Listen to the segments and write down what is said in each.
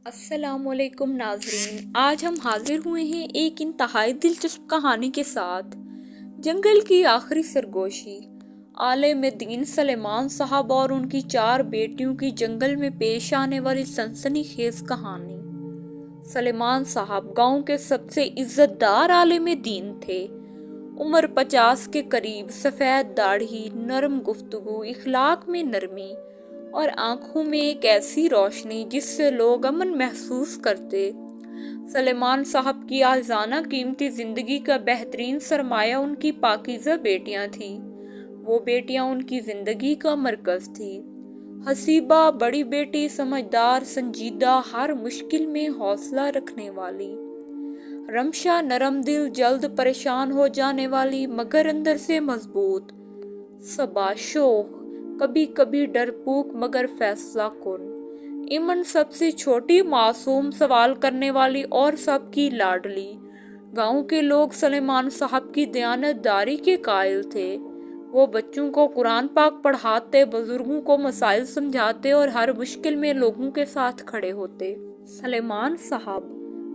السلام علیکم ناظرین، آج ہم حاضر ہوئے ہیں ایک انتہائی دلچسپ کہانی کے ساتھ۔ جنگل کی آخری سرگوشی، عالم دین سلیمان صاحب اور ان کی 4 بیٹیوں کی جنگل میں پیش آنے والی سنسنی خیز کہانی۔ سلیمان صاحب گاؤں کے سب سے عزت دار عالم دین تھے۔ عمر 50 کے قریب، سفید داڑھی، نرم گفتگو، اخلاق میں نرمی اور آنکھوں میں ایک ایسی روشنی جس سے لوگ امن محسوس کرتے۔ سلیمان صاحب کی عاجزانہ قیمتی زندگی کا بہترین سرمایہ ان کی پاکیزہ بیٹیاں تھیں۔ وہ بیٹیاں ان کی زندگی کا مرکز تھیں۔ حسیبہ بڑی بیٹی، سمجھدار، سنجیدہ، ہر مشکل میں حوصلہ رکھنے والی۔ رمشا نرم دل، جلد پریشان ہو جانے والی مگر اندر سے مضبوط۔ صبا شوخ، کبھی کبھی ڈرپوک مگر فیصلہ کن۔ ایمن سب سے چھوٹی، معصوم، سوال کرنے والی اور سب کی لاڈلی۔ گاؤں کے لوگ سلیمان صاحب کی دیانت داری کے قائل تھے۔ وہ بچوں کو قرآن پاک پڑھاتے، بزرگوں کو مسائل سمجھاتے اور ہر مشکل میں لوگوں کے ساتھ کھڑے ہوتے۔ سلیمان صاحب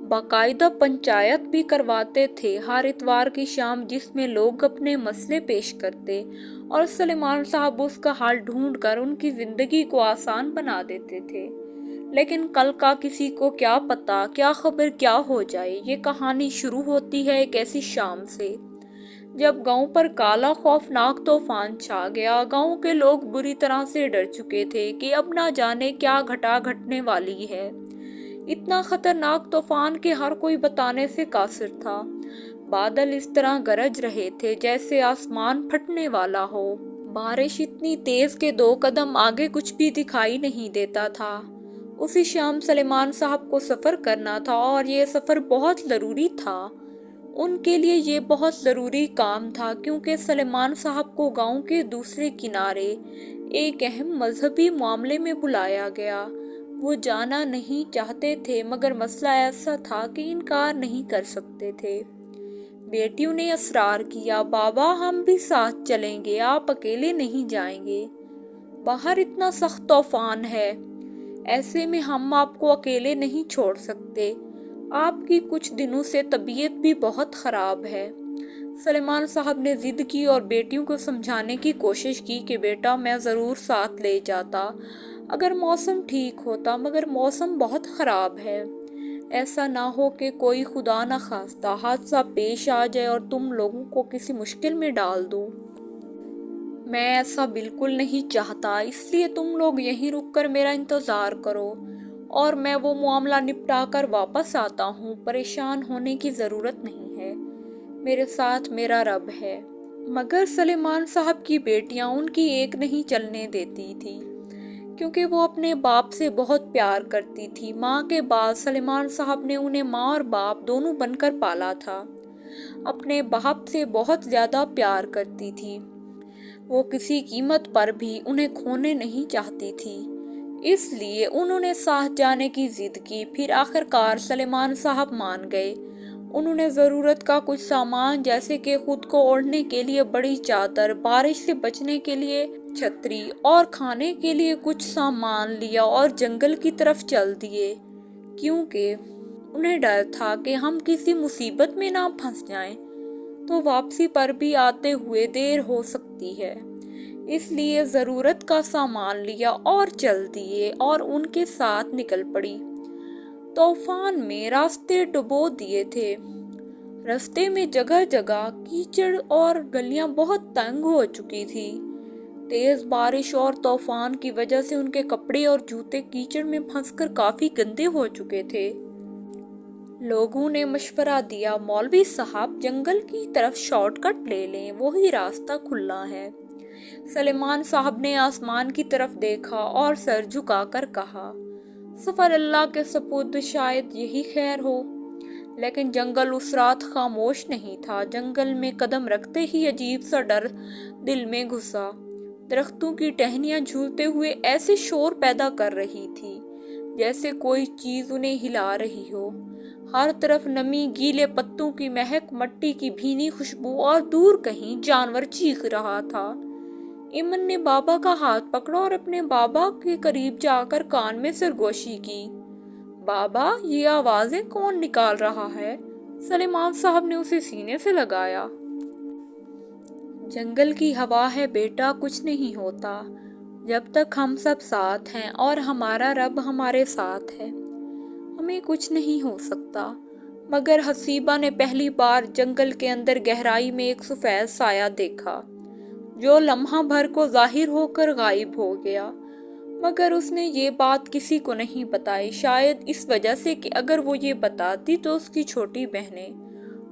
باقاعدہ پنچایت بھی کرواتے تھے ہر اتوار کی شام، جس میں لوگ اپنے مسئلے پیش کرتے اور سلیمان صاحب اس کا حل ڈھونڈ کر ان کی زندگی کو آسان بنا دیتے تھے۔ لیکن کل کا کسی کو کیا پتا، کیا خبر کیا ہو جائے۔ یہ کہانی شروع ہوتی ہے ایک ایسی شام سے جب گاؤں پر کالا خوفناک طوفان چھا گیا۔ گاؤں کے لوگ بری طرح سے ڈر چکے تھے کہ اب نہ جانے کیا گھٹا گھٹنے والی ہے۔ اتنا خطرناک طوفان کہ ہر کوئی بتانے سے قاصر تھا۔ بادل اس طرح گرج رہے تھے جیسے آسمان پھٹنے والا ہو۔ بارش اتنی تیز کہ 2 قدم آگے کچھ بھی دکھائی نہیں دیتا تھا۔ اسی شام سلیمان صاحب کو سفر کرنا تھا اور یہ سفر بہت ضروری تھا۔ ان کے لیے یہ بہت ضروری کام تھا کیونکہ سلیمان صاحب کو گاؤں کے دوسرے کنارے ایک اہم مذہبی معاملے میں بلایا گیا۔ وہ جانا نہیں چاہتے تھے مگر مسئلہ ایسا تھا کہ انکار نہیں کر سکتے تھے۔ بیٹیوں نے اصرار کیا، بابا ہم بھی ساتھ چلیں گے، آپ اکیلے نہیں جائیں گے۔ باہر اتنا سخت طوفان ہے، ایسے میں ہم آپ کو اکیلے نہیں چھوڑ سکتے۔ آپ کی کچھ دنوں سے طبیعت بھی بہت خراب ہے۔ سلیمان صاحب نے ضد کی اور بیٹیوں کو سمجھانے کی کوشش کی کہ بیٹا میں ضرور ساتھ لے جاتا اگر موسم ٹھیک ہوتا، مگر موسم بہت خراب ہے۔ ایسا نہ ہو کہ کوئی خدا نہ خواستہ حادثہ پیش آ جائے اور تم لوگوں کو کسی مشکل میں ڈال دو۔ میں ایسا بالکل نہیں چاہتا، اس لیے تم لوگ یہیں رک کر میرا انتظار کرو اور میں وہ معاملہ نپٹا کر واپس آتا ہوں۔ پریشان ہونے کی ضرورت نہیں ہے، میرے ساتھ میرا رب ہے۔ مگر سلیمان صاحب کی بیٹیاں ان کی ایک نہیں چلنے دیتی تھی کیونکہ وہ اپنے باپ سے بہت پیار کرتی تھی۔ ماں کے بعد سلیمان صاحب نے انہیں ماں اور باپ دونوں بن کر پالا تھا۔ اپنے باپ سے بہت زیادہ پیار کرتی تھی۔ وہ کسی قیمت پر بھی انہیں کھونے نہیں چاہتی تھی، اس لیے انہوں نے ساتھ جانے کی ضد کی۔ پھر آخرکار سلیمان صاحب مان گئے۔ انہوں نے ضرورت کا کچھ سامان جیسے کہ خود کو اوڑھنے کے لیے بڑی چادر، بارش سے بچنے کے لیے چھتری اور کھانے کے لیے کچھ سامان لیا اور جنگل کی طرف چل دیے، کیونکہ انہیں ڈر تھا کہ ہم کسی مصیبت میں نہ پھنس جائیں تو واپسی پر بھی آتے ہوئے دیر ہو سکتی ہے۔ اس لیے ضرورت کا سامان لیا اور چل دیے اور ان کے ساتھ نکل پڑی۔ طوفان میں راستے ڈبو دیے تھے۔ راستے میں جگہ جگہ کیچڑ اور گلیاں بہت تنگ ہو چکی تھی۔ تیز بارش اور طوفان کی وجہ سے ان کے کپڑے اور جوتے کیچڑ میں پھنس کر کافی گندے ہو چکے تھے۔ لوگوں نے مشورہ دیا، مولوی صاحب جنگل کی طرف شارٹ کٹ لے لیں، وہی راستہ کھلا ہے۔ سلیمان صاحب نے آسمان کی طرف دیکھا اور سر جھکا کر کہا، سفر اللہ کے سپرد، شاید یہی خیر ہو۔ لیکن جنگل اس رات خاموش نہیں تھا۔ جنگل میں قدم رکھتے ہی عجیب سا ڈر دل میں گھسا۔ درختوں کی ٹہنیاں جھولتے ہوئے ایسے شور پیدا کر رہی تھی جیسے کوئی چیز انہیں ہلا رہی ہو۔ ہر طرف نمی، گیلے پتوں کی مہک، مٹی کی بھینی خوشبو اور دور کہیں جانور چیخ رہا تھا۔ ایمن نے بابا کا ہاتھ پکڑا اور اپنے بابا کے قریب جا کر کان میں سرگوشی کی۔ بابا یہ آوازیں کون نکال رہا ہے؟ سلیمان صاحب نے اسے سینے سے لگایا۔ جنگل کی ہوا ہے بیٹا، کچھ نہیں ہوتا جب تک ہم سب ساتھ ہیں اور ہمارا رب ہمارے ساتھ ہے، ہمیں کچھ نہیں ہو سکتا۔ مگر حسیبہ نے پہلی بار جنگل کے اندر گہرائی میں ایک سفید سایہ دیکھا جو لمحہ بھر کو ظاہر ہو کر غائب ہو گیا، مگر اس نے یہ بات کسی کو نہیں بتائی، شاید اس وجہ سے کہ اگر وہ یہ بتاتی تو اس کی چھوٹی بہنیں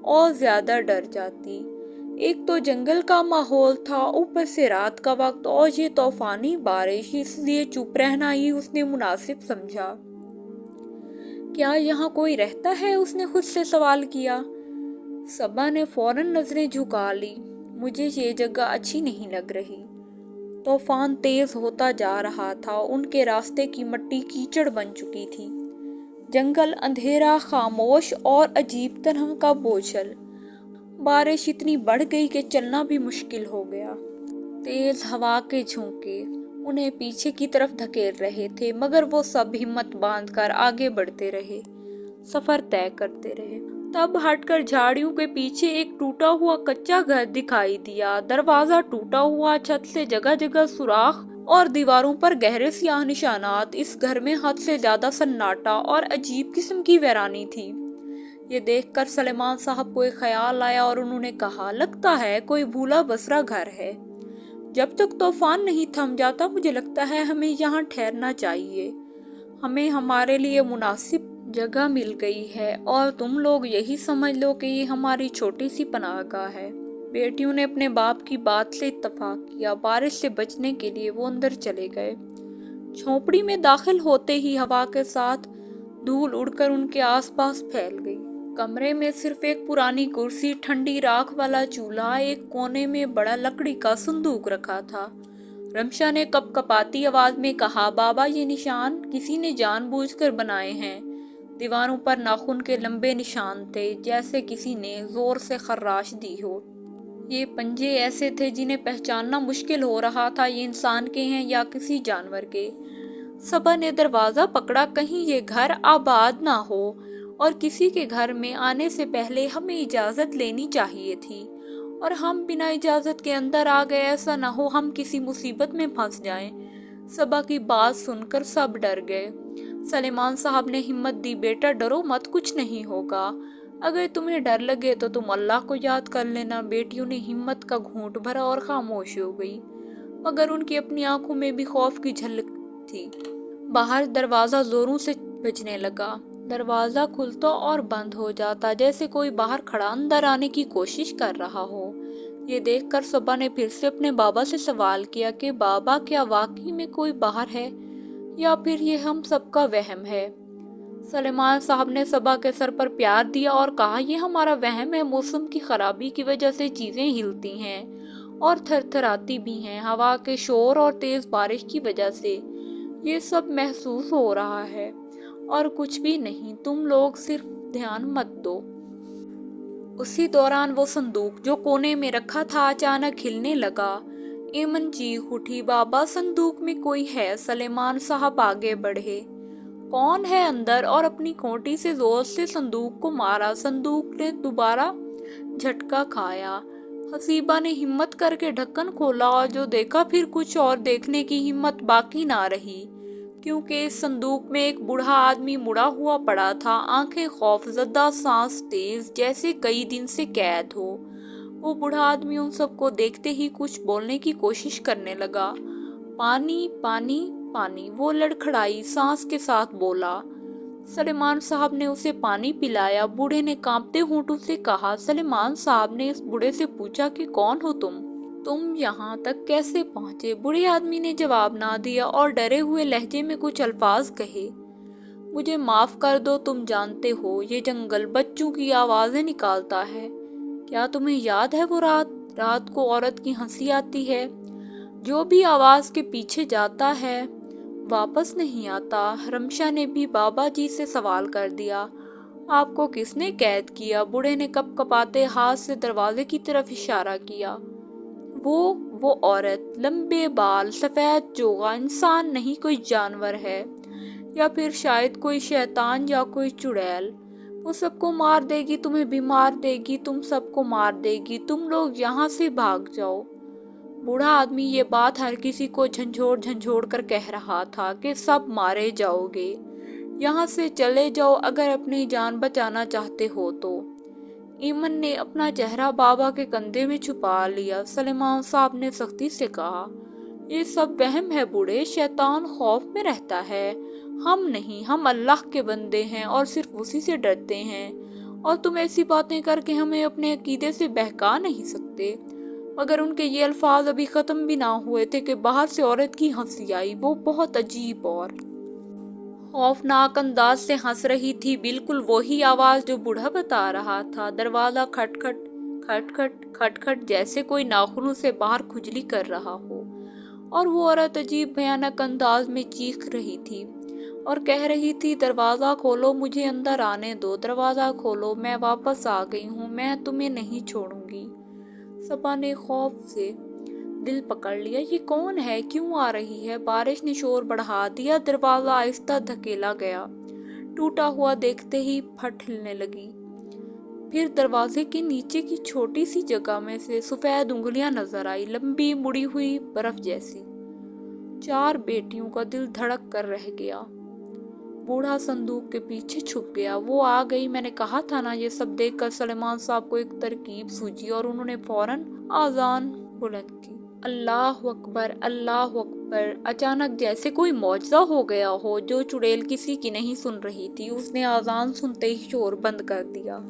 اور زیادہ ڈر جاتی۔ ایک تو جنگل کا ماحول تھا، اوپر سے رات کا وقت اور یہ طوفانی بارش، اس لیے چپ رہنا ہی اس نے مناسب سمجھا۔ کیا یہاں کوئی رہتا ہے؟ اس نے خود سے سوال کیا۔ صبا نے فوراً نظریں جھکا لی۔ مجھے یہ جگہ اچھی نہیں لگ رہی۔ طوفان تیز ہوتا جا رہا تھا، ان کے راستے کی مٹی کیچڑ بن چکی تھی۔ جنگل اندھیرا، خاموش اور عجیب طرح کا بوجھل۔ بارش اتنی بڑھ گئی کہ چلنا بھی مشکل ہو گیا۔ تیز ہوا کے جھونکے انہیں پیچھے کی طرف دھکیل رہے تھے، مگر وہ سب ہمت باندھ کر آگے بڑھتے رہے، سفر طے کرتے رہے۔ تب ہٹ کر جھاڑیوں کے پیچھے ایک ٹوٹا ہوا کچا گھر دکھائی دیا۔ دروازہ ٹوٹا ہوا، چھت سے جگہ جگہ سوراخ اور دیواروں پر گہرے سیاہ نشانات۔ اس گھر میں حد سے زیادہ سناٹا اور عجیب قسم کی ویرانی تھی۔ یہ دیکھ کر سلیمان صاحب کو ایک خیال آیا اور انہوں نے کہا، لگتا ہے کوئی بھولا بسرا گھر ہے۔ جب تک طوفان نہیں تھم جاتا مجھے لگتا ہے ہمیں یہاں ٹھہرنا چاہیے۔ ہمیں ہمارے لیے مناسب جگہ مل گئی ہے اور تم لوگ یہی سمجھ لو کہ یہ ہماری چھوٹی سی پناہ گاہ ہے۔ بیٹیوں نے اپنے باپ کی بات سے اتفاق کیا۔ بارش سے بچنے کے لیے وہ اندر چلے گئے۔ جھونپڑی میں داخل ہوتے ہی ہوا کے ساتھ دھول اڑ کر ان کے آس پاس پھیل گئی۔ کمرے میں صرف ایک پرانی کرسی، ٹھنڈی راکھ والا چولہا، ایک کونے میں بڑا لکڑی کا صندوق رکھا تھا۔ رمشا نے کپ کپاتی آواز میں کہا، بابا یہ نشان کسی نے جان بوجھ کر بنائے ہیں۔ دیواروں پر ناخن کے لمبے نشان تھے، جیسے کسی نے زور سے خراش دی ہو۔ یہ پنجے ایسے تھے جنہیں پہچاننا مشکل ہو رہا تھا یہ انسان کے ہیں یا کسی جانور کے۔ صبا نے دروازہ پکڑا، کہیں یہ گھر آباد نہ ہو، اور کسی کے گھر میں آنے سے پہلے ہمیں اجازت لینی چاہیے تھی، اور ہم بنا اجازت کے اندر آ گئے، ایسا نہ ہو ہم کسی مصیبت میں پھنس جائیں۔ صبا کی بات سن کر سب ڈر گئے۔ سلیمان صاحب نے ہمت دی، بیٹا ڈرو مت، کچھ نہیں ہوگا۔ اگر تمہیں ڈر لگے تو تم اللہ کو یاد کر لینا۔ بیٹیوں نے ہمت کا گھونٹ بھرا اور خاموش ہو گئی، مگر ان کی اپنی آنکھوں میں بھی خوف کی جھلک تھی۔ باہر دروازہ زوروں سے بجنے لگا۔ دروازہ کھلتا اور بند ہو جاتا، جیسے کوئی باہر کھڑا اندر آنے کی کوشش کر رہا ہو۔ یہ دیکھ کر صبا نے پھر سے اپنے بابا سے سوال کیا کہ بابا کیا واقعی میں کوئی باہر ہے یا پھر یہ ہم سب کا وہم ہے؟ سلیمان صاحب نے صبا کے سر پر پیار دیا اور کہا، یہ ہمارا وہم ہے۔ موسم کی خرابی کی وجہ سے چیزیں ہلتی ہیں اور تھر تھراتی بھی ہیں۔ ہوا کے شور اور تیز بارش کی وجہ سے یہ سب محسوس ہو رہا ہے اور کچھ بھی نہیں۔ تم لوگ صرف دھیان مت دو۔ اسی دوران وہ صندوق جو کونے میں رکھا تھا اچانک ہلنے لگا۔ ایمن چیخ اٹھی، بابا صندوق میں کوئی ہے۔ سلیمان صاحب آگے بڑھے۔ کون ہے اندر؟ اور اپنی کھوٹی سے زور سے صندوق کو مارا۔ صندوق نے دوبارہ جھٹکا کھایا۔ حسیبہ نے ہمت کر کے ڈھکن کھولا اور جو دیکھا پھر کچھ اور دیکھنے کی ہمت باقی نہ رہی، کیونکہ اس صندوق میں ایک بوڑھا آدمی مڑا ہوا پڑا تھا، آنکھیں خوف زدہ، سانس تیز، جیسے کئی دن سے قید ہو۔ وہ بوڑھا آدمی ان سب کو دیکھتے ہی کچھ بولنے کی کوشش کرنے لگا۔ پانی پانی پانی، وہ لڑکھڑائی سانس کے ساتھ بولا۔ سلیمان صاحب نے اسے پانی پلایا۔ بوڑھے نے کانپتے ہونٹوں سے کہا۔ سلیمان صاحب نے اس بوڑھے سے پوچھا کہ کون ہو تم یہاں تک کیسے پہنچے؟ بوڑھے آدمی نے جواب نہ دیا اور ڈرے ہوئے لہجے میں کچھ الفاظ کہے۔ مجھے معاف کر دو، تم جانتے ہو یہ جنگل بچوں کی آوازیں نکالتا ہے۔ کیا تمہیں یاد ہے وہ رات کو عورت کی ہنسی آتی ہے؟ جو بھی آواز کے پیچھے جاتا ہے واپس نہیں آتا۔ رمشا نے بھی بابا جی سے سوال کر دیا، آپ کو کس نے قید کیا؟ بوڑھے نے کپ کپاتے ہاتھ سے دروازے کی طرف اشارہ کیا۔ وہ عورت، لمبے بال، سفید چوغا، انسان نہیں کوئی جانور ہے۔ या फिर शायद कोई शैतान या कोई चुड़ैल। वो सबको मार देगी, तुम्हें भी मार देगी, तुम सबको मार देगी, तुम लोग यहाँ से भाग जाओ। बूढ़ा आदमी ये बात हर किसी को झंझोड़ झंझोड़ कर कह रहा था कि सब मारे जाओगे, यहाँ से चले जाओ अगर अपनी जान बचाना चाहते हो तो। ईमन ने अपना चेहरा बाबा के कंधे में छुपा लिया। सलेमान साहब ने सख्ती से कहा, ये सब वहम है बूढ़े, शैतान खौफ में रहता है, हम नहीं, हम अल्लाह के बंदे हैं और सिर्फ उसी से डरते हैं, और तुम ऐसी बातें करके हमें अपने अकीदे से बहका नहीं सकते। मगर उनके ये अल्फाज अभी खत्म भी ना हुए थे कि बाहर से औरत की हंसी आई। वो बहुत अजीब और खौफनाक अंदाज से हंस रही थी, बिल्कुल वही आवाज जो बूढ़ा बता रहा था। दरवाजा खटखट खटखट खटखट जैसे कोई नाखूनों से बाहर खुजली कर रहा हो, और वो औरत अजीब भयानक अंदाज में चीख रही थी और कह रही थी, दरवाजा खोलो, मुझे अंदर आने दो, दरवाजा खोलो, मैं वापस आ गई हूँ, मैं तुम्हें नहीं छोड़ूंगी। सबा ने खौफ से दिल पकड़ लिया, ये कौन है, क्यों आ रही है? बारिश ने शोर बढ़ा दिया। दरवाजा आहिस्ता धकेला गया, टूटा हुआ देखते ही फट हिलने लगी। फिर दरवाजे के नीचे की छोटी सी जगह में से सफेद उंगलियां नजर आई, लंबी मुड़ी हुई बर्फ जैसी। 4 बेटियों का दिल धड़क कर रह गया। बूढ़ा संदूक के पीछे छुप गया। वो आ गई, मैंने कहा था ना। ये सब देखकर सलेमान साहब को एक तरकीब सूझी और उन्होंने फौरन आजान बुलंद की, अल्लाह अकबर, अल्लाह अकबर। अचानक जैसे कोई मौजज़ा हो गया हो। जो चुड़ैल किसी की नहीं सुन रही थी, उसने आजान सुनते ही शोर बंद कर दिया।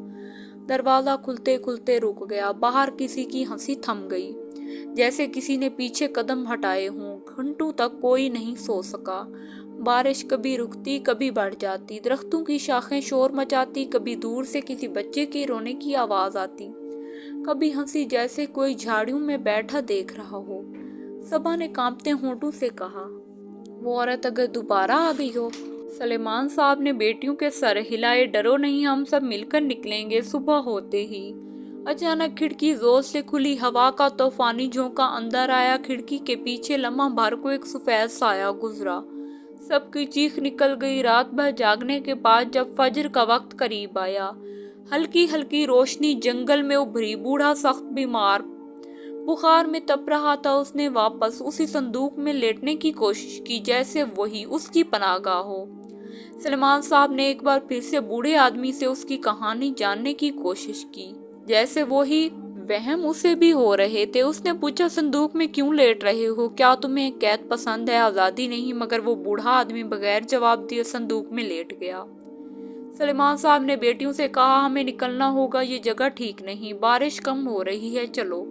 दरवाजा खुलते खुलते रुक गया। बाहर किसी की हंसी थम गई, जैसे किसी ने पीछे कदम हटाए हों। घंटों तक कोई नहीं सो सका। बारिश कभी रुकती, कभी बढ़ जाती। दरख्तों की शाखें शोर मचाती, कभी दूर से किसी बच्चे के रोने की आवाज आती, कभी हंसी जैसे कोई झाड़ियों में बैठा देख रहा हो। सबा ने कांपते होंठों से कहा, वो औरत अगर दोबारा आ गई हो। सलेमान साहब ने बेटियों के सर हिलाए, डरो नहीं, हम सब मिलकर निकलेंगे सुबह होते ही। अचानक खिड़की जोर से खुली, हवा का तूफानी झोंका अंदर आया। खिड़की के पीछे लम्हा भर को एक सफेद साया गुजरा। सबकी चीख निकल गई। रात भर जागने के बाद जब फजर का वक्त करीब आया, हल्की हल्की रोशनी जंगल में उभरी। बूढ़ा सख्त बीमार बुखार में तप रहा था। उसने वापस उसी संदूक में लेटने की कोशिश की जैसे वही उसकी पनाहगाह हो। सलेमान साहब ने एक बार फिर से बूढ़े आदमी से उसकी कहानी जानने की कोशिश की, जैसे वही वहम उसे भी हो रहे थे। उसने पूछा, संदूक में क्यों लेट रहे हो? क्या तुम्हें कैद पसंद है, आजादी नहीं? मगर वो बूढ़ा आदमी बगैर जवाब दिए संदूक में लेट गया। सलेमान साहब ने बेटियों से कहा, हमें निकलना होगा, ये जगह ठीक नहीं, बारिश कम हो रही है, चलो।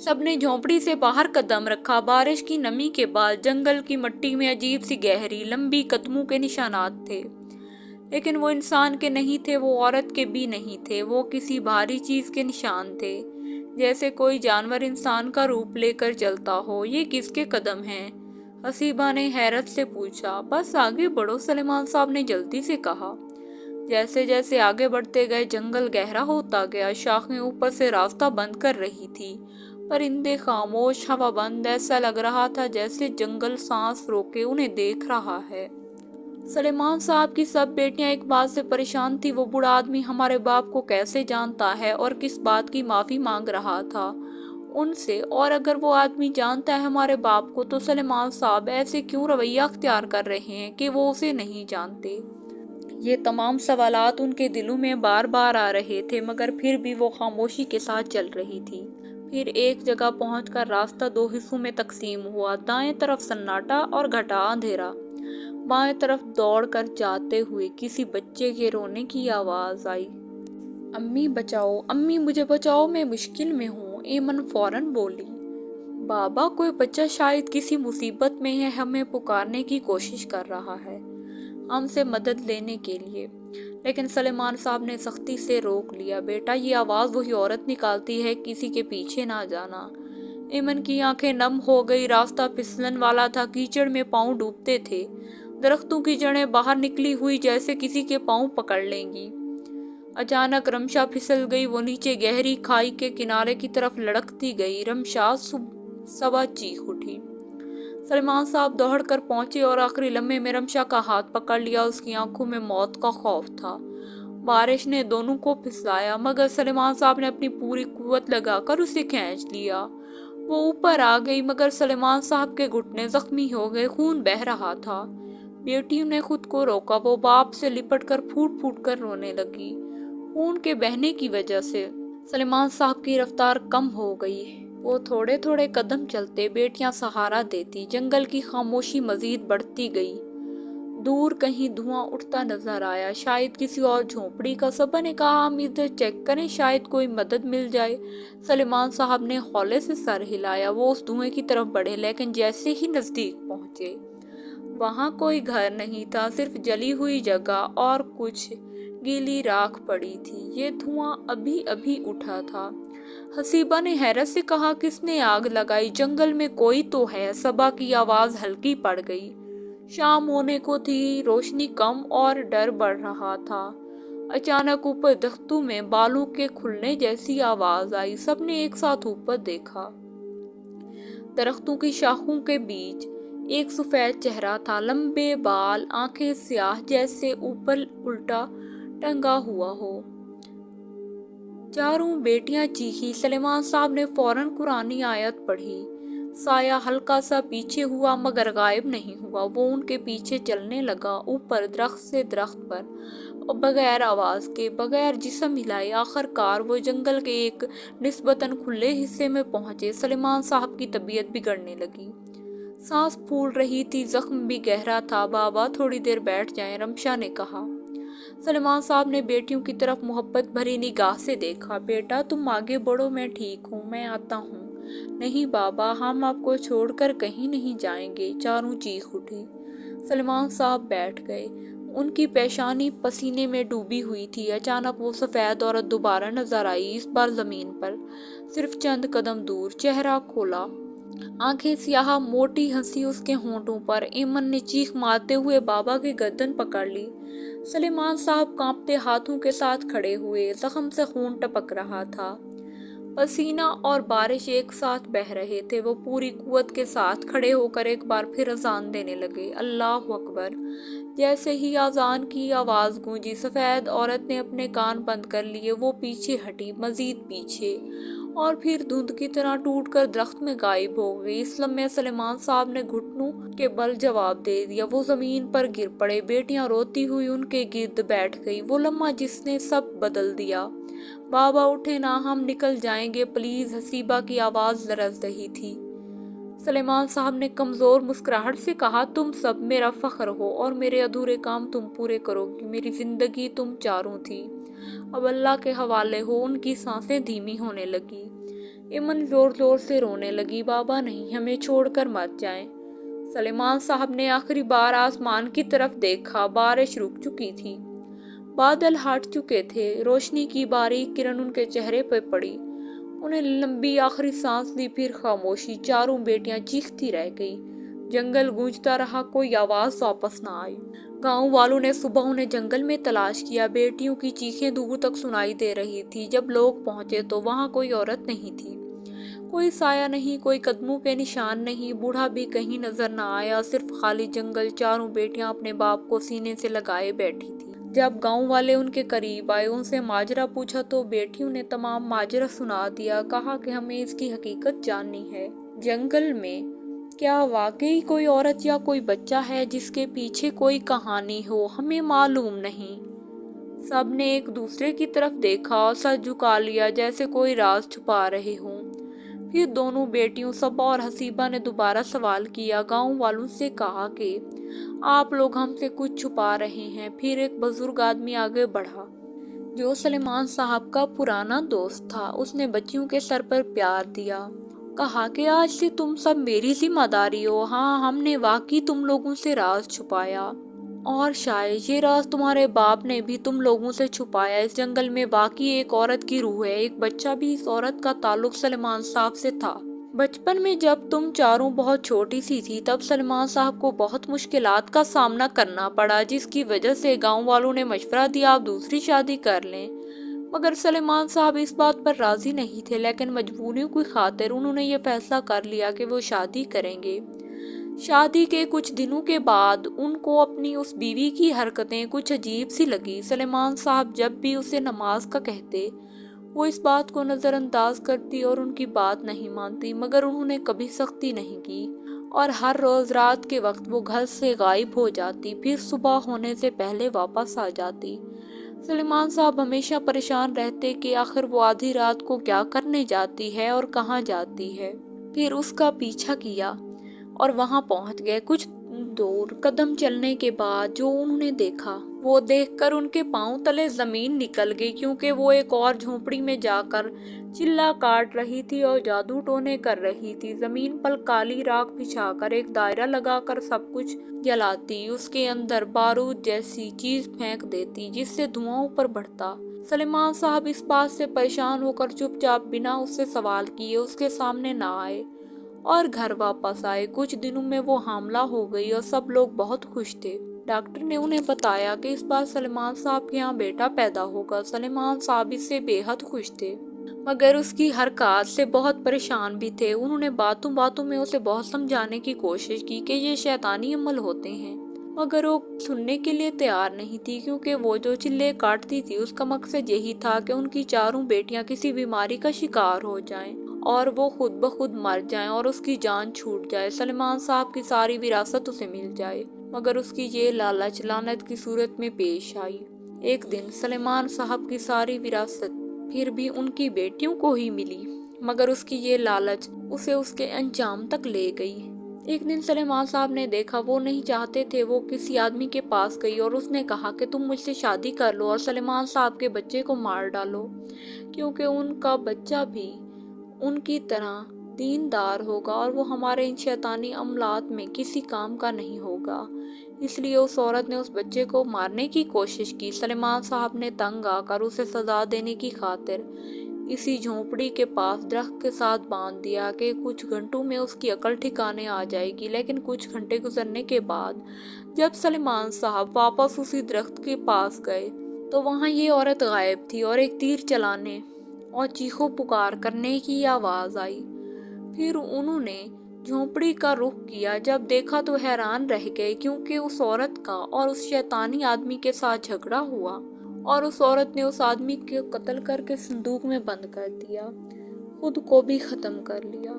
सबने झोंपड़ी से बाहर कदम रखा। बारिश की नमी के बाद जंगल की मिट्टी में अजीब सी गहरी लंबी कदमों के निशानात थे, लेकिन वो इंसान के नहीं थे, वो औरत के भी नहीं थे। वो किसी भारी चीज के निशान थे, जैसे कोई जानवर इंसान का रूप लेकर चलता हो। ये किसके कदम हैं? हसीबा ने हैरत से पूछा। बस आगे बढ़ो, सलेमान साहब ने जल्दी से कहा। जैसे जैसे आगे बढ़ते गए जंगल गहरा होता गया। शाखें ऊपर से रास्ता बंद कर रही थी। परिंदे खामोश, हवा बंद। ऐसा लग रहा था जैसे जंगल सांस रोके उन्हें देख रहा है। सलेमान साहब की सब बेटियां एक बात से परेशान थी, वो बूढ़ा आदमी हमारे बाप को कैसे जानता है और किस बात की माफी मांग रहा था उनसे। और अगर वो आदमी जानता है हमारे बाप को, तो सलेमान साहब ऐसे क्यों रवैया अख्तियार कर रहे हैं कि वो उसे नहीं जानते? ये तमाम सवालात उनके दिलों में बार बार आ रहे थे, मगर फिर भी वो खामोशी के साथ चल रही थी। फिर एक जगह पहुंचकर रास्ता 2 हिस्सों में तकसीम हुआ। दाएं तरफ सन्नाटा और घटा अंधेरा। बाएं तरफ दौड़कर जाते हुए किसी बच्चे के रोने की आवाज आई, अम्मी बचाओ, अम्मी मुझे बचाओ, मैं मुश्किल में हूँ। ईमन फौरन बोली, बाबा, कोई बच्चा शायद किसी मुसीबत में है, हमें पुकारने की कोशिश कर रहा है हमसे मदद लेने के लिए। लेकिन सलेमान साहब ने सख्ती से रोक लिया। बेटा, ये आवाज वही औरत निकालती है, किसी के पीछे ना जाना। ईमन की आंखें नम हो गई। रास्ता फिसलन वाला था, कीचड़ में पांव डूबते थे। दरख्तों की जड़ें बाहर निकली हुई जैसे किसी के पांव पकड़ लेंगी। अचानक रमशा फिसल गई। वो नीचे गहरी खाई के किनारे की तरफ लड़कती गई। रमशा सबा चीख उठी। सलमान साहब दौड़ कर पहुंचे और आखिरी लम्हे में रमशा का हाथ पकड़ लिया। उसकी आंखों में मौत का खौफ था। बारिश ने दोनों को फिसलाया, मगर सलमान साहब ने अपनी पूरी कुव्वत लगाकर उसे खींच लिया। वो ऊपर आ गई, मगर सलमान साहब के घुटने जख्मी हो गए, खून बह रहा था। बेटियों ने खुद को रोका। वो बाप से लिपट कर फूट फूट कर रोने लगी। खून के बहने की वजह से सलमान साहब की रफ्तार कम हो गई। वो थोड़े थोड़े कदम चलते, बेटियां सहारा देती। जंगल की खामोशी मजीद बढ़ती गई। दूर कहीं धुआं उठता नजर आया, शायद किसी और झोपड़ी का। सबा ने कहा, हम इधर चेक करें, शायद कोई मदद मिल जाए। सलमान साहब ने हौले से सर हिलाया। वो उस धुएं की तरफ बढ़े, लेकिन जैसे ही नजदीक पहुंचे, वहां कोई घर नहीं था, सिर्फ जली हुई जगह और कुछ गीली राख पड़ी थी। ये धुआं अभी अभी उठा था। हसीबा ने हैरत से कहा, किसने आग लगाई? जंगल में कोई तो है। सबा की आवाज हल्की पड़ गई। शाम होने को थी, रोशनी कम और डर बढ़ रहा था। अचानक ऊपर दरख्तों में बालों के खुलने जैसी आवाज आई। सबने एक साथ ऊपर देखा। दरख्तों की शाखों के बीच एक सफेद चेहरा था, लंबे बाल, आंखें स्याह जैसे ऊपर उल्टा टंगा हुआ हो। चारों बेटियां चीखी। सलमान साहब ने फौरन कुरानी आयत पढ़ी। साया हल्का सा पीछे हुआ, मगर गायब नहीं हुआ। वो उनके पीछे चलने लगा, ऊपर दरख्त से दरख्त पर, और बगैर आवाज के, बगैर जिस्म हिलाए। आखिरकार वो जंगल के एक निस्बतन खुले हिस्से में पहुंचे। सलमान साहब की तबीयत बिगड़ने लगी। सांस फूल रही थी, जख्म भी गहरा था। बाबा थोड़ी देर बैठ जाएं, रमशा ने कहा। सलमान साहब ने बेटियों की तरफ मोहब्बत भरी निगाह से देखा। बेटा, तुम आगे बढ़ो, मैं ठीक हूँ, मैं आता हूँ। नहीं बाबा, हम आपको छोड़कर कहीं नहीं जाएंगे। चारों चीख उठी। सलमान साहब बैठ गए। उनकी पेशानी पसीने में डूबी हुई थी। अचानक वो सफेद औरत दोबारा नजर आई, इस बार जमीन पर, सिर्फ चंद कदम दूर। चेहरा खोला, आंखें स्याह, मोटी हंसी उसके होंठों पर। ईमन ने चीख मारते हुए बाबा की गर्दन पकड़ ली। सलमान साहब कांपते हाथों के साथ खड़े हुए। जख्म से खून टपक रहा था। पसीना और बारिश एक साथ बह रहे थे। वो पूरी कुव्वत के साथ खड़े होकर एक बार फिर अजान देने लगे, अल्लाह अकबर। जैसे ही अजान की आवाज गूंजी, सफेद औरत ने अपने कान बंद कर लिए। वो पीछे हटी, मजीद पीछे, और फिर धुंध की तरह टूटकर दरख्त में गायब हो गई। इस लम्हे सलमान साहब ने घुटनों के बल जवाब दे दिया। वो जमीन पर गिर पड़े। बेटियां रोती हुई उनके गिर्द बैठ गई। वो लम्हा जिसने सब बदल दिया। बाबा उठे ना, हम निकल जाएंगे प्लीज। हसीबा की आवाज लरज रही थी। सलमान साहब ने कमजोर मुस्कुराहट से कहा, तुम सब मेरा फख्र हो और मेरे अधूरे काम तुम पूरे करोगी। मेरी जिंदगी तुम चारों थी, अब अल्लाह के हवाले हो। उनकी सांसें धीमी होने लगी। इमन जोर जोर से रोने लगी, बाबा नहीं, हमें छोड़कर मत जाएं। सलमान साहब ने आखिरी बार आसमान की तरफ देखा। बारिश रुक चुकी थी, बादल हट चुके थे। रोशनी की बारीक किरण उनके चेहरे पर पड़ी। उन्हें लंबी आखिरी सांस दी, फिर खामोशी। चारों बेटियां चीखती रह गई। जंगल गूंजता रहा, कोई आवाज वापस ना आई। गांव वालों ने सुबह उन्हें जंगल में तलाश किया। बेटियों की चीखें दूर तक सुनाई दे रही थी। जब लोग पहुंचे तो वहां कोई औरत नहीं थी, कोई साया नहीं, कोई कदमों के निशान नहीं। बूढ़ा भी कहीं नजर न आया, सिर्फ खाली जंगल। चारों बेटियां अपने बाप को सीने से लगाए बैठी थी। जब गांव वाले उनके करीब आए, उनसे माजरा पूछा तो बेटियों ने तमाम माजरा सुना दिया। कहा कि हमें इसकी हकीकत जाननी है। जंगल में क्या वाकई कोई औरत या कोई बच्चा है जिसके पीछे कोई कहानी हो? हमें मालूम नहीं। सब ने एक दूसरे की तरफ देखा और सर झुका लिया, जैसे कोई राज छुपा रहे हों। फिर दोनों बेटियों सबा और हसीबा ने दोबारा सवाल किया। गांव वालों से कहा कि आप लोग हमसे कुछ छुपा रहे हैं। फिर एक बुजुर्ग आदमी आगे बढ़ा, जो सलमान साहब का पुराना दोस्त था। उसने बच्चियों के सर पर प्यार दिया। कहा कि आज से तुम सब मेरी जिम्मेदारी हो। हाँ, हमने वाकई तुम लोगों से राज छुपाया, और शायद ये राज तुम्हारे बाप ने भी तुम लोगों से छुपाया। इस जंगल में बाकी एक औरत की रूह है, एक बच्चा भी। इस औरत का ताल्लुक सलमान साहब से था। बचपन में जब तुम चारों बहुत छोटी सी थी, तब सलमान साहब को बहुत मुश्किलात का सामना करना पड़ा, जिसकी वजह से गांव वालों ने मशवरा दिया आप दूसरी शादी कर लें। मगर सलमान साहब इस बात पर राजी नहीं थे, लेकिन मजबूरियों की खातिर उन्होंने ये फैसला कर लिया कि वो शादी करेंगे। शादी के कुछ दिनों के बाद उनको अपनी उस बीवी की हरकतें कुछ अजीब सी लगी। सलेमान साहब जब भी उसे नमाज का कहते, वो इस बात को नज़रअंदाज करती और उनकी बात नहीं मानती, मगर उन्होंने कभी सख्ती नहीं की और हर रोज़ रात के वक्त वो घर से गायब हो जाती, फिर सुबह होने से पहले वापस आ जाती। सलेमान साहब हमेशा परेशान रहते कि आखिर वो आधी रात को क्या करने जाती है और कहाँ जाती है। फिर उसका पीछा किया और वहां पहुंच गए। कुछ दूर कदम चलने के बाद जो उन्होंने देखा, वो देखकर उनके पांव तले जमीन निकल गई, क्योंकि वो एक और झोपड़ी में जाकर चिल्ला काट रही थी और जादू टोने कर रही थी। जमीन पर काली राख बिछाकर एक दायरा लगाकर सब कुछ जलाती, उसके अंदर बारूद जैसी चीज फेंक देती जिससे धुआं ऊपर बढ़ता। सलेमान साहब इस बात से परेशान होकर चुपचाप बिना उससे सवाल किए उसके सामने ना आए और घर वापस आए। कुछ दिनों में वो हामला हो गई और सब लोग बहुत खुश थे। डॉक्टर ने उन्हें बताया कि इस बार सलेमान साहब के यहाँ बेटा पैदा होगा। सलेमान साहब इससे बेहद खुश थे, मगर उसकी हरकत से बहुत परेशान भी थे। उन्होंने बातों बातों में उसे बहुत समझाने की कोशिश की कि ये शैतानी अमल होते हैं, मगर वो सुनने के लिए तैयार नहीं थी, क्योंकि वो जो चिल्ले काटती थी उसका मकसद यही था कि उनकी चारों बेटियां किसी बीमारी का शिकार हो जाएं और वो खुद ब खुद मर जाएं और उसकी जान छूट जाए, सलेमान साहब की सारी विरासत उसे मिल जाए। मगर उसकी ये लालच लानत की सूरत में पेश आई। एक दिन सलेमान साहब की सारी विरासत फिर भी उनकी बेटियों को ही मिली, मगर उसकी ये लालच उसे उसके अंजाम तक ले गई। एक दिन सलेमान साहब ने देखा वो नहीं चाहते थे, वो किसी आदमी के पास गई और उसने कहा कि तुम मुझसे शादी कर लो और सलेमान साहब के बच्चे को मार डालो, क्योंकि उनका बच्चा भी उनकी तरह दीनदार होगा और वो हमारे इन शैतानी अमलात में किसी काम का नहीं होगा। इसलिए उस औरत ने उस बच्चे को मारने की कोशिश की। सलेमान साहब ने तंग आकर उसे सजा देने की खातिर इसी झोपड़ी के पास दरख्त के साथ बांध दिया कि कुछ घंटों में उसकी अकल ठिकाने आ जाएगी। लेकिन कुछ घंटे गुजरने के बाद जब सलेमान साहब वापस उसी दरख्त के पास गए तो वहां ये औरत गायब थी और एक तीर चलाने और चीखों पुकार करने की आवाज आई। फिर उन्होंने झोपड़ी का रुख किया। जब देखा तो हैरान रह गए, क्योंकि उस औरत का और उस शैतानी आदमी के साथ झगड़ा हुआ और उस औरत ने उस आदमी को कत्ल करके संदूक में बंद कर दिया, खुद को भी खत्म कर लिया,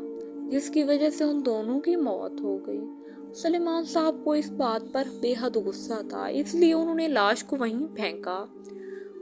जिसकी वजह से उन दोनों की मौत हो गई। सलेमान साहब को इस बात पर बेहद गुस्सा था, इसलिए उन्होंने लाश को वहीं फेंका।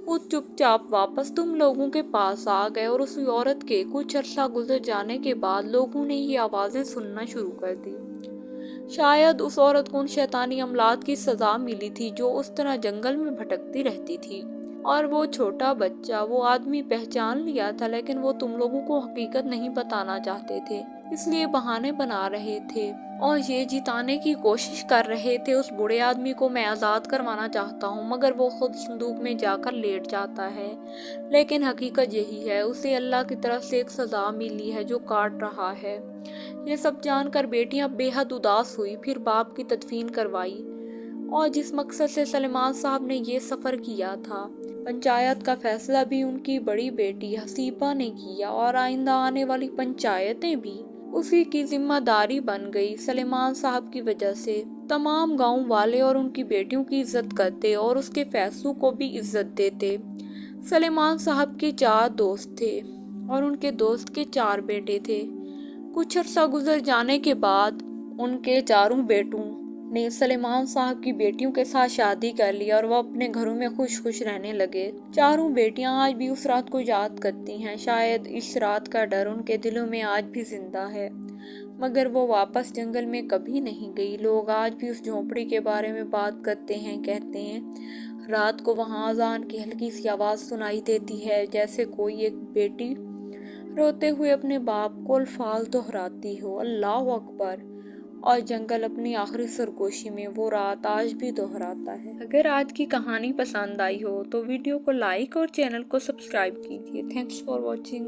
खुद चुपचाप वापस तुम लोगों के पास आ गए और उस औरत के कुछ अरसा गुजर जाने के बाद लोगों ने ये आवाजें सुनना शुरू कर दी। शायद उस औरत को उन शैतानी अमलात की सजा मिली थी जो उस तरह जंगल में भटकती रहती थी, और वो छोटा बच्चा वो आदमी पहचान लिया था, लेकिन वो तुम लोगों को हकीकत नहीं बताना चाहते थे, इसलिए बहाने बना रहे थे और ये जिताने की कोशिश कर रहे थे उस बूढ़े आदमी को मैं आज़ाद करवाना चाहता हूँ, मगर वो खुद संदूक में जाकर लेट जाता है। लेकिन हकीकत यही है, उसे अल्लाह की तरफ से एक सजा मिली है जो काट रहा है। ये सब जानकर बेटियां बेहद उदास हुई। फिर बाप की तदफीन करवाई और जिस मकसद से सलेमान साहब ने ये सफ़र किया था, पंचायत का फैसला भी उनकी बड़ी बेटी हसीबा ने किया और आइंदा आने वाली पंचायतें भी उसी की जिम्मेदारी बन गई। सलेमान साहब की वजह से तमाम गांव वाले और उनकी बेटियों की इज्जत करते और उसके फैसलों को भी इज्जत देते। सलेमान साहब के 4 दोस्त थे और उनके दोस्त के 4 बेटे थे। कुछ अर्सा गुजर जाने के बाद उनके चारों बेटों ने सलेमान साहब की बेटियों के साथ शादी कर लिया और वो अपने घरों में खुश खुश रहने लगे। चारों बेटियां आज भी उस रात को याद करती हैं। शायद इस रात का डर उनके दिलों में आज भी जिंदा है, मगर वो वापस जंगल में कभी नहीं गई। लोग आज भी उस झोपड़ी के बारे में बात करते हैं, कहते हैं रात को वहाँ अजान की हल्की सी आवाज़ सुनाई देती है, जैसे कोई एक बेटी रोते हुए अपने बाप को अल्फाज दोहराती हो, अल्लाह अकबर। और जंगल अपनी आखिरी सरगोशी में वो रात आज भी दोहराता है। अगर आज की कहानी पसंद आई हो तो वीडियो को लाइक और चैनल को सब्सक्राइब कीजिए। Thanks for watching.